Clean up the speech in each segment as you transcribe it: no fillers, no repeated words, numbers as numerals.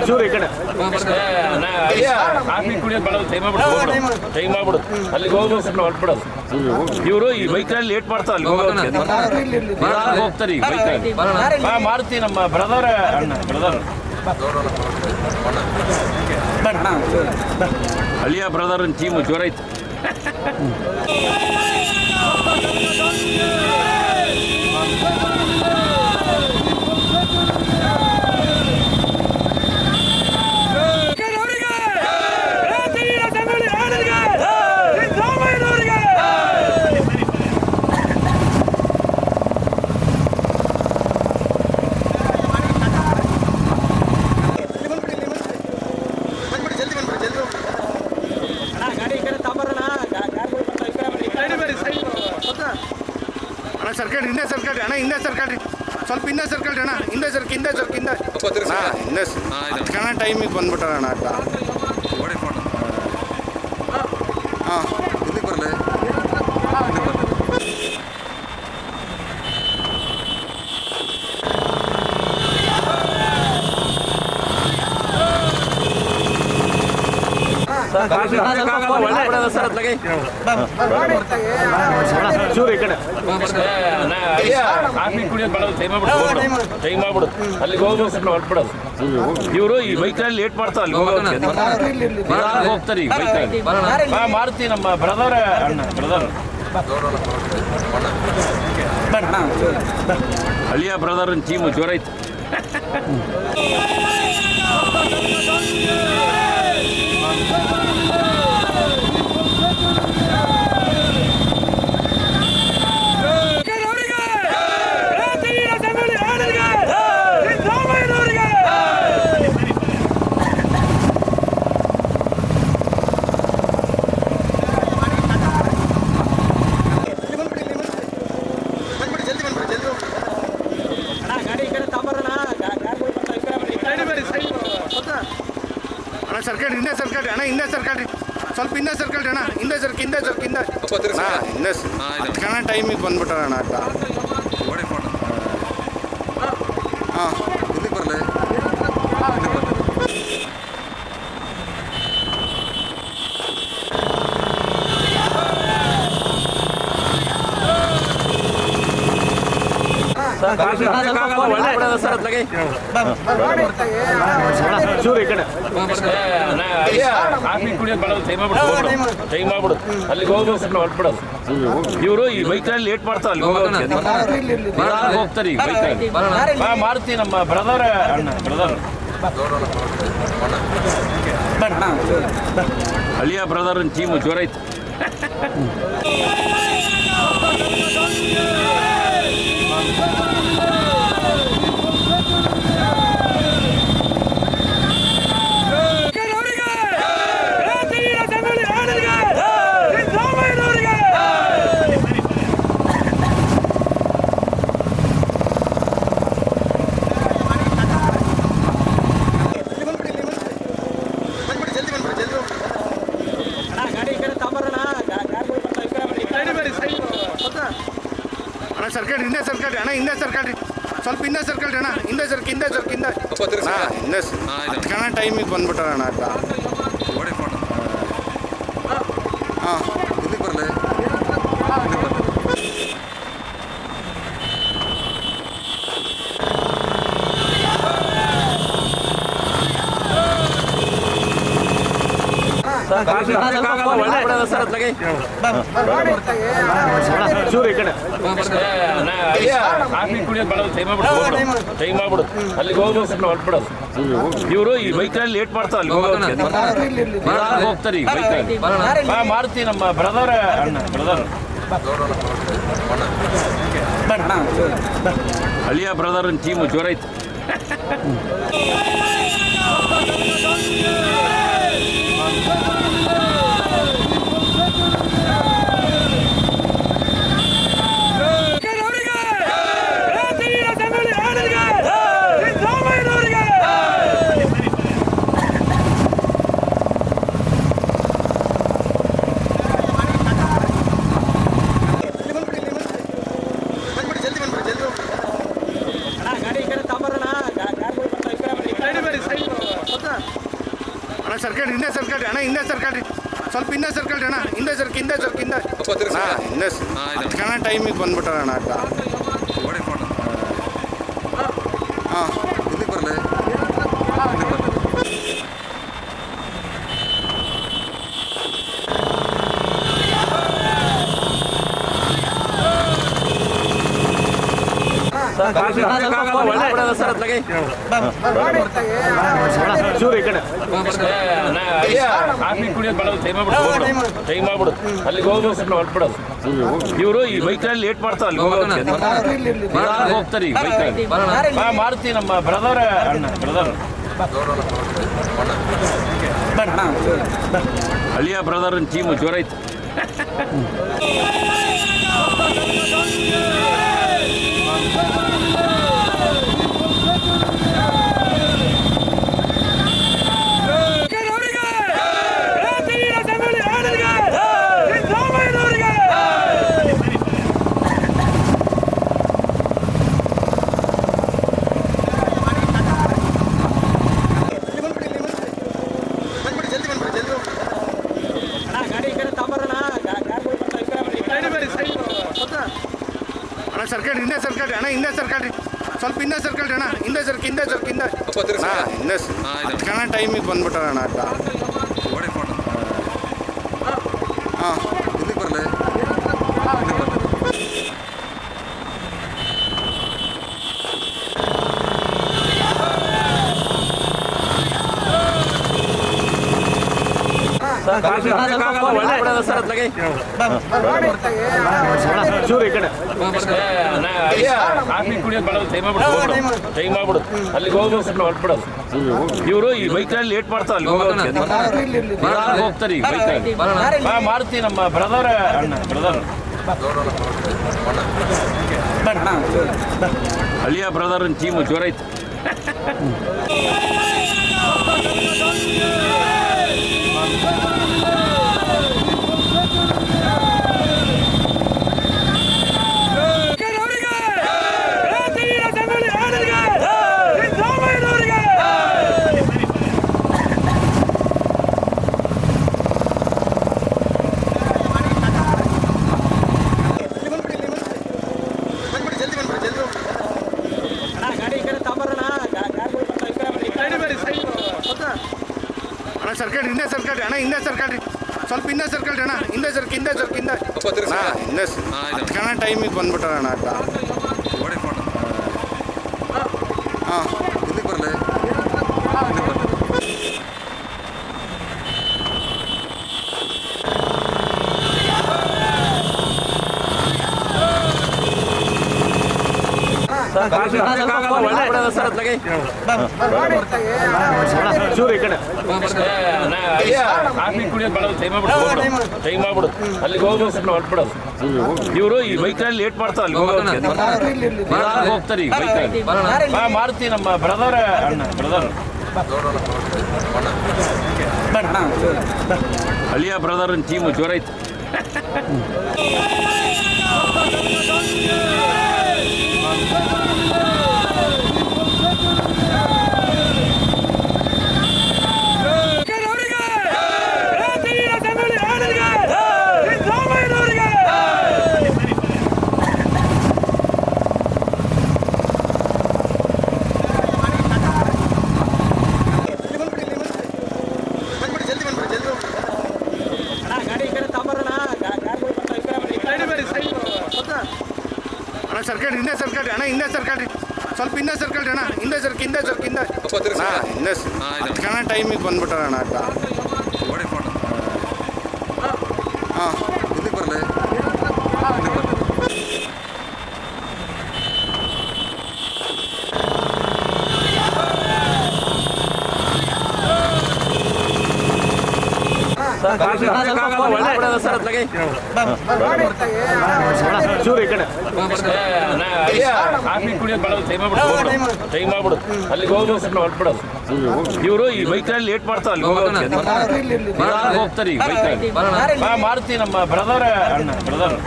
ಚೂರು ಈ ಕಡೆ ಕಾಫಿ ಕುಡಿಯೋದು ಬರೋದು ಟೈಮ್ ಮಾಡ್ಬಿಡು ಅಲ್ಲಿಗೆ ಹೋಗ್ಬೇಕು ಹೊರಟ್ಬಿಡೋದು. ಇವರು ಈ ಬೈಕಲ್ಲಿ ಲೇಟ್ ಮಾಡ್ತಾರೆ, ಅಲ್ಲಿ ಹೋಗ್ತಾರೆ ಈ ಬೈಕಲ್ಲಿ. ಮಾರುತಿ ನಮ್ಮ ಬ್ರದರ್ ಅಣ್ಣ ಬ್ರದರ್ ಅಳಿಯ ಬ್ರದರ್ ಟೀಮು ಜೋರ ಐತೆ. ಸರ್ಕಲ್ ಹಿಂದೆ ಸರ್ಕಲ್ ಅಣ್ಣ, ಹಿಂದೆ ಸರ್ಕಲ್ ರೀ, ಸ್ವಲ್ಪ ಹಿಂದೆ ಸರ್ಕಲ್ ರೀ ಅಣ್ಣ, ಹಿಂದೆ ಸರ್ಕ್ ಹಿಂದೆ ಸರ್ಕ್ ಹಿಂದೆ ಹಿಂದೆ ಕಣ ಟೈಮಿಗೆ ಬಂದ್ಬಿಟ್ಟಾರ ಅಣ್ಣ ಅಡ್ಡ. ಹಾಂ ಇದಕ್ಕೆ ಬರಲಿ. ಚೂರು ಈ ಕಡೆ ಕಾಫಿ ಕುಡಿಯೋದು ಬರೋದು ಟೈಮ್ ಮಾಡ್ಬಿಡು ಅಲ್ಲಿಗೆ ಹೋಗ್ಬೇಕು ಹೊರಟ್ಬಿಡೋದು. ಇವರು ಈ ಬೈಕಲ್ಲಿ ಲೇಟ್ ಮಾಡ್ತಾರೆ, ಅಲ್ಲಿ ಹೋಗ್ತಾರೆ ಈ ಬೈಕಲ್ಲಿ. ಮಾರುತಿ ನಮ್ಮ ಬ್ರದರ್ ಅಣ್ಣ ಬ್ರದರ್ ಅಳಿಯ ಬ್ರದರ್ ಟೀಮು ಜೋರ ಐತೆ. ಸರ್ಕಲ್ ಹಿಂದೆ ಸರ್ಕಲ್ ರೀ ಅಣ್ಣ, ಹಿಂದೆ ಸರ್ಕಲ್ ರೀ, ಸ್ವಲ್ಪ ಹಿಂದೆ ಸರ್ಕಲ್ ರೀ ಅಣ್ಣ, ಹಿಂದೆ ಸರ್ಕ್ ಹಿಂದೆ ಸರ್ಕ್ ಹಿಂದೆ ಹಿಂದೆ ಕಣ ಟೈಮಿಗೆ ಬಂದ್ಬಿಟ್ಟಾರ ಅಣ್ಣ ಅಡ್ಡ. ಹಾಂ ಇದಕ್ಕೆ ಬರಲಿ. ಚೂರು ಈ ಕಡೆ ಕಾಫಿ ಕುಡಿಯೋದು ಬರೋದು ಟೈಮ್ ಮಾಡ್ಬಿಡು ಅಲ್ಲಿಗೆ ಹೋಗ್ಬೇಕು ಹೊರಟ್ಬಿಡೋದು. ಇವರು ಈ ಬೈಕಲ್ಲಿ ಲೇಟ್ ಮಾಡ್ತಾರೆ, ಅಲ್ಲಿ ಹೋಗ್ತಾರೆ ಈ ಬೈಕಲ್ಲಿ. ಮಾರುತಿ ನಮ್ಮ ಬ್ರದರ್ ಅಣ್ಣ ಬ್ರದರ್ ಅಳಿಯ ಬ್ರದರ್ ಟೀಮು ಜೋರ ಐತೆ. ಸರ್ಕಲ್ ಹಿಂದೆ ಸರ್ಕಲ್ ರೀ ಅಣ್ಣ, ಹಿಂದೆ ಸರ್ಕಲ್ ರೀ, ಸ್ವಲ್ಪ ಹಿಂದೆ ಸರ್ಕಲ್ ರೀ ಅಣ್ಣ, ಹಿಂದೆ ಸರ್ಕ್ ಹಿಂದೆ ಸರ್ಕ್ ಹಿಂದೆ ಹಿಂದೆ ಕಣ ಟೈಮಿಗೆ ಬಂದ್ಬಿಟ್ಟಾರ ಅಣ್ಣ ಅಡ್ಡ. ಹಾಂ ಇದಕ್ಕೆ ಬರಲಿ. ಚೂರು ಈ ಕಡೆ ಕಾಫಿ ಕುಡಿಯೋದು ಬರೋದು ಟೈಮ್ ಮಾಡ್ಬಿಡು ಅಲ್ಲಿಗೆ ಹೋಗ್ಬೇಕು ಹೊರಟ್ಬಿಡೋದು. ಇವರು ಈ ಬೈಕಲ್ಲಿ ಲೇಟ್ ಮಾಡ್ತಾರೆ, ಅಲ್ಲಿ ಹೋಗ್ತಾರೆ ಈ ಬೈಕಲ್ಲಿ. ಮಾರುತಿ ನಮ್ಮ ಬ್ರದರ್ ಅಣ್ಣ ಬ್ರದರ್ ಅಳಿಯ ಬ್ರದರ್ ಟೀಮು ಜೋರ ಐತೆ. ಅಣ್ಣ ಸರ್ಕಲ್ ಹಿಂದೆ ಸರ್ಕಲ್ ಅಣ್ಣ ಹಿಂದೆ ಸರ್ಕಲ್ ಸ್ವಲ್ಪ ಹಿಂದೆ ಸರ್ಕಲ್ ಅಣ್ಣ ಹಿಂದೆ ಸರ್ಕ್ ಹಿಂದೆ ಸರ್ಕ್ ಹಿಂದೆ ಹಿಂದೆ ಅದಕ್ಕೆ ಟೈಮಿಗೆ ಬಂದ್ಬಿಟ್ಟಾರ ಅಣ್ಣ ಅಕ್ಕ ಹಾಂ ಇದಕ್ಕೆ ಬರಲಿ ಚೂರು ಈ ಕಡೆ ಕಾಫಿ ಕುಡಿಯೋದು ಮಾಡೋದು ಟೈಮ್ ಮಾಡ್ಬಿಡು ಅಲ್ಲಿಗೆ ಹೋಗ್ಬೇಕು ಹೊರಟ್ಬಿಡೋದು ಇವರು ಈ ಬೈಕಲ್ಲಿ ಲೇಟ್ ಮಾಡ್ತಾರೆ ಅಲ್ಲಿ ಹೋಗ್ತಾರೆ ಈಗ ಬೈಕಲ್ಲಿ ಮಾರುತಿ ನಮ್ಮ ಬ್ರದರ್ ಅಣ್ಣ ಬ್ರದರ್ ಅಳಿಯ ಬ್ರದರ್ ಟೀಮು ಜೋರ ಐತೆ ಅಣ್ಣ ಸರ್ಕಲ್ ಹಿಂದೆ ಸರ್ಕಲ್ ಅಣ್ಣ ಹಿಂದೆ ಸರ್ಕಲ್ ಸ್ವಲ್ಪ ಹಿಂದೆ ಸರ್ಕಲ್ ಅಣ್ಣ ಹಿಂದೆ ಸರ್ಕ್ ಹಿಂದೆ ಸರ್ಕ್ ಹಿಂದೆ ಹಿಂದೆ ಅದಕ್ಕೆ ಟೈಮಿಗೆ ಬಂದ್ಬಿಟ್ಟಾರ ಅಣ್ಣ ಅಕ್ಕ ಹಾಂ ಇದಕ್ಕೆ ಬರಲಿ ಚೂರು ಈ ಕಡೆ ಕಾಫಿ ಕುಡಿಯೋದು ಮಾಡೋದು ಟೈಮ್ ಮಾಡ್ಬಿಡು ಅಲ್ಲಿಗೆ ಹೋಗ್ಬೇಕು ಹೊರಟ್ಬಿಡೋದು ಇವರು ಈ ಬೈಕಲ್ಲಿ ಲೇಟ್ ಮಾಡ್ತಾರೆ ಅಲ್ಲಿ ಹೋಗ್ತಾರೆ ಈಗ ಬೈಕಲ್ಲಿ ಮಾರುತಿ ನಮ್ಮ ಬ್ರದರ್ ಅಣ್ಣ ಬ್ರದರ್ ಅಳಿಯ ಬ್ರದರ್ ಟೀಮು ಜೋರ ಐತೆ ಅಣ್ಣ ಸರ್ಕಲ್ ಹಿಂದೆ ಸರ್ಕಲ್ ಅಣ್ಣ ಹಿಂದೆ ಸರ್ಕಲ್ ಸ್ವಲ್ಪ ಹಿಂದೆ ಸರ್ಕಲ್ ಅಣ್ಣ ಹಿಂದೆ ಸರ್ಕ್ ಹಿಂದೆ ಸರ್ಕ್ ಹಿಂದೆ ಹಿಂದೆ ಅದಕ್ಕೆ ಟೈಮಿಗೆ ಬಂದ್ಬಿಟ್ಟಾರ ಅಣ್ಣ ಅಕ್ಕ ಹಾಂ ಇದಕ್ಕೆ ಬರಲಿ ಚೂರು ಈ ಕಡೆ ಕಾಫಿ ಕುಡಿಯೋದು ಮಾಡೋದು ಟೈಮ್ ಮಾಡ್ಬಿಡು ಅಲ್ಲಿಗೆ ಹೋಗ್ಬೇಕು ಹೊರಟ್ಬಿಡೋದು ಇವರು ಈ ಬೈಕಲ್ಲಿ ಲೇಟ್ ಮಾಡ್ತಾರೆ ಅಲ್ಲಿ ಹೋಗ್ತಾರೆ ಈಗ ಬೈಕಲ್ಲಿ ಮಾರುತಿ ನಮ್ಮ ಬ್ರದರ್ ಅಣ್ಣ ಬ್ರದರ್ ಅಳಿಯ ಬ್ರದರ್ ಟೀಮು ಜೋರ ಐತೆ ಅಣ್ಣ ಸರ್ಕಲ್ ಹಿಂದೆ ಸರ್ಕಲ್ ಅಣ್ಣ ಹಿಂದೆ ಸರ್ಕಲ್ ಸ್ವಲ್ಪ ಹಿಂದೆ ಸರ್ಕಲ್ ಅಣ್ಣ ಹಿಂದೆ ಸರ್ಕ್ ಹಿಂದೆ ಸರ್ಕ್ ಹಿಂದೆ ಹಿಂದೆ ಅದಕ್ಕೆ ಟೈಮಿಗೆ ಬಂದ್ಬಿಟ್ಟಾರ ಅಣ್ಣ ಅಕ್ಕ ಹಾಂ ಇದಕ್ಕೆ ಬರಲಿ ಚೂರು ಈ ಕಡೆ ಕಾಫಿ ಕುಡಿಯೋದು ಮಾಡೋದು ಟೈಮ್ ಮಾಡ್ಬಿಡು ಅಲ್ಲಿಗೆ ಹೋಗ್ಬೇಕು ಹೊರಟ್ಬಿಡೋದು ಇವರು ಈ ಬೈಕಲ್ಲಿ ಲೇಟ್ ಮಾಡ್ತಾರೆ ಅಲ್ಲಿ ಹೋಗ್ತಾರೆ ಈಗ ಬೈಕಲ್ಲಿ ಮಾರುತಿ ನಮ್ಮ ಬ್ರದರ್ ಅಣ್ಣ ಬ್ರದರ್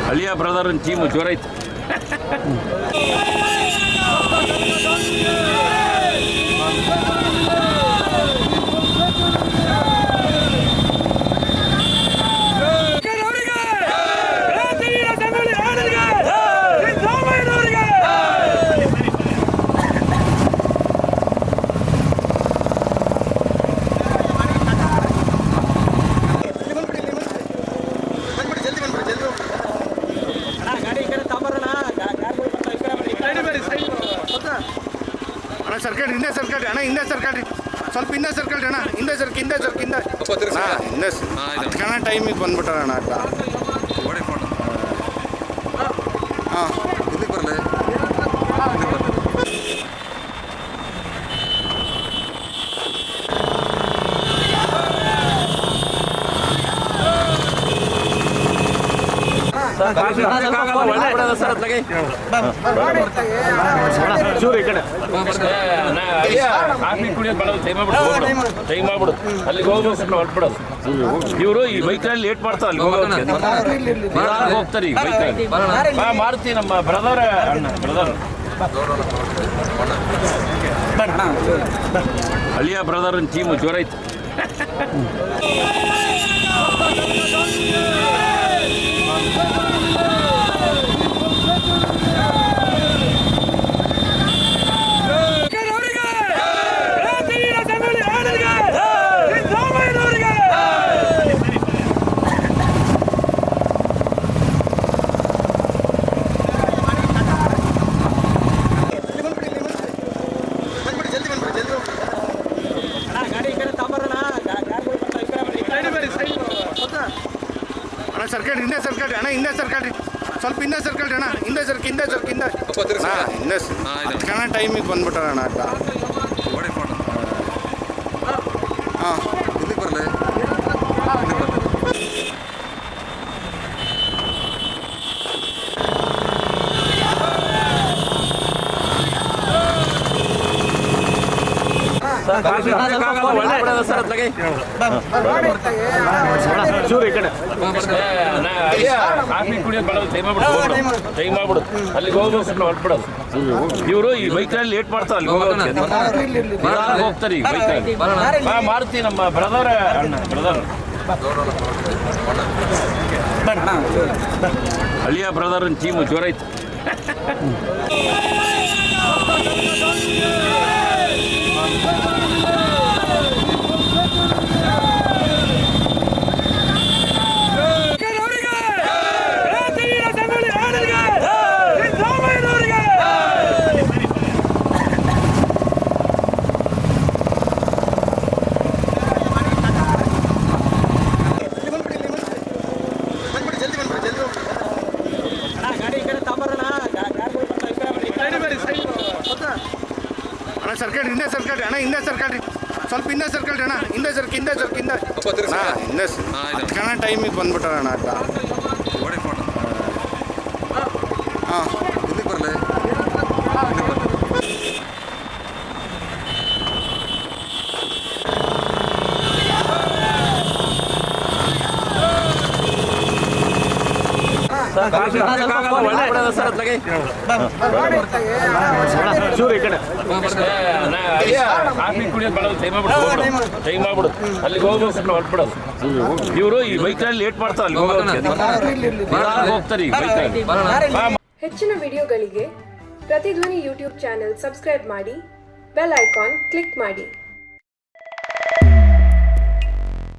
ಅಳಿಯ ಬ್ರದರ್ ಟೀಮು ಜೋರ ಐತೆ ಅಣ್ಣ ಸರ್ಕಲ್ ಹಿಂದೆ ಸರ್ಕಲ್ ಅಣ್ಣ ಹಿಂದೆ ಸರ್ಕಲ್ ಸ್ವಲ್ಪ ಹಿಂದೆ ಸರ್ಕಲ್ ಅಣ್ಣ ಹಿಂದೆ ಸರ್ಕ್ ಹಿಂದೆ ಸರ್ಕ್ ಹಿಂದೆ ಹಿಂದೆ ಕಣ ಟೈಮಿಗೆ ಬಂದ್ಬಿಟ್ಟಾರ ಅಣ್ಣ ಅಕ್ಕ ಹಾಂ ಇದಕ್ಕೆ ಬರಲ್ಲ ಚೂರು ಈ ಕಡೆ ಕಾಫಿ ಕುಡಿಯೋದು ಬರೋದು ಟೈಮ್ ಮಾಡ್ಬಿಡು ಅಲ್ಲಿಗೆ ಹೋಗ್ಬೇಕು ಹೊರಟ್ಬಿಡೋದು ಇವರು ಈ ಬೈಕಲ್ಲಿ ಲೇಟ್ ಮಾಡ್ತಾರೆ ಅಲ್ಲಿ ಹೋಗ್ತಾರೆ ಈಗ ಬೈಕಲ್ಲಿ ಮಾರುತಿ ನಮ್ಮ ಬ್ರದರ್ ಅಣ್ಣ ಬ್ರದರ್ ಅಳಿಯ ಬ್ರದರ್ ಟೀಮು ಜೋರ ಐತೆ ಅಣ್ಣ ಸರ್ಕಲ್ ಹಿಂದೆ ಸರ್ಕಲ್ ಅಣ್ಣ ಹಿಂದೆ ಸರ್ಕಲ್ ಸ್ವಲ್ಪ ಹಿಂದೆ ಸರ್ಕಲ್ ಅಣ್ಣ ಹಿಂದೆ ಸರ್ಕ್ ಹಿಂದೆ ಸರ್ಕ್ ಹಿಂದೆ ಹಿಂದೆ ಕಣ ಟೈಮಿಗೆ ಬಂದ್ಬಿಟ್ಟಾರ ಅಣ್ಣ ಅಕ್ಕ ಹಾಂ ಇದಕ್ಕೆ ಬರಲ್ಲ ಚೂರು ಈ ಕಡೆ ಕಾಫಿ ಕುಡಿಯೋದು ಬರೋದು ಟೈಮ್ ಮಾಡ್ಬಿಡು ಅಲ್ಲಿಗೆ ಹೋಗ್ಬೇಕು ಹೊರಟ್ಬಿಡೋದು ಇವರು ಈ ಬೈಕಲ್ಲಿ ಲೇಟ್ ಮಾಡ್ತಾರೆ ಅಲ್ಲಿ ಹೋಗ್ತಾರೆ ಈಗ ಬೈಕಲ್ಲಿ ಮಾರುತಿ ನಮ್ಮ ಬ್ರದರ್ ಅಣ್ಣ ಬ್ರದರ್ ಅಳಿಯ ಬ್ರದರ್ ಟೀಮು ಜೋರ ಐತೆ ಅಣ್ಣ ಸರ್ಕಲ್ ಹಿಂದೆ ಸರ್ಕಲ್ ಅಣ್ಣ ಹಿಂದೆ ಸರ್ಕಲ್ ಸ್ವಲ್ಪ ಹಿಂದೆ ಸರ್ಕಲ್ ಅಣ್ಣ ಹಿಂದೆ ಸರ್ಕ್ ಹಿಂದೆ ಸರ್ಕ್ ಹಿಂದೆ ಹಿಂದೆ ಕಣ ಟೈಮಿಗೆ ಬಂದ್ಬಿಟ್ಟಾರ ಅಣ್ಣ ಅಕ್ಕ ಹಾಂ ಇದಕ್ಕೆ ಬರಲ್ಲ ಚೂರು ಈ ಕಡೆ ಕಾಫಿ ಕುಡಿಯೋದು ಬರೋದು ಟೈಮ್ ಮಾಡ್ಬಿಡು ಅಲ್ಲಿಗೆ ಹೋಗ್ಬೇಕು ಹೊರಟ್ಬಿಡೋದು ಇವರು ಈ ಬೈಕಲ್ಲಿ ಲೇಟ್ ಮಾಡ್ತಾರೆ ಅಲ್ಲಿ ಹೋಗ್ತಾರೆ ಈಗ ಬೈಕಲ್ಲಿ ಹೆಚ್ಚಿನ ವಿಡಿಯೋಗಳಿಗೆ ಪ್ರತಿಧ್ವನಿ ಯೂಟ್ಯೂಬ್ ಚಾನೆಲ್ ಸಬ್ಸ್ಕ್ರೈಬ್ ಮಾಡಿ ಬೆಲ್ ಐಕಾನ್ ಕ್ಲಿಕ್ ಮಾಡಿ.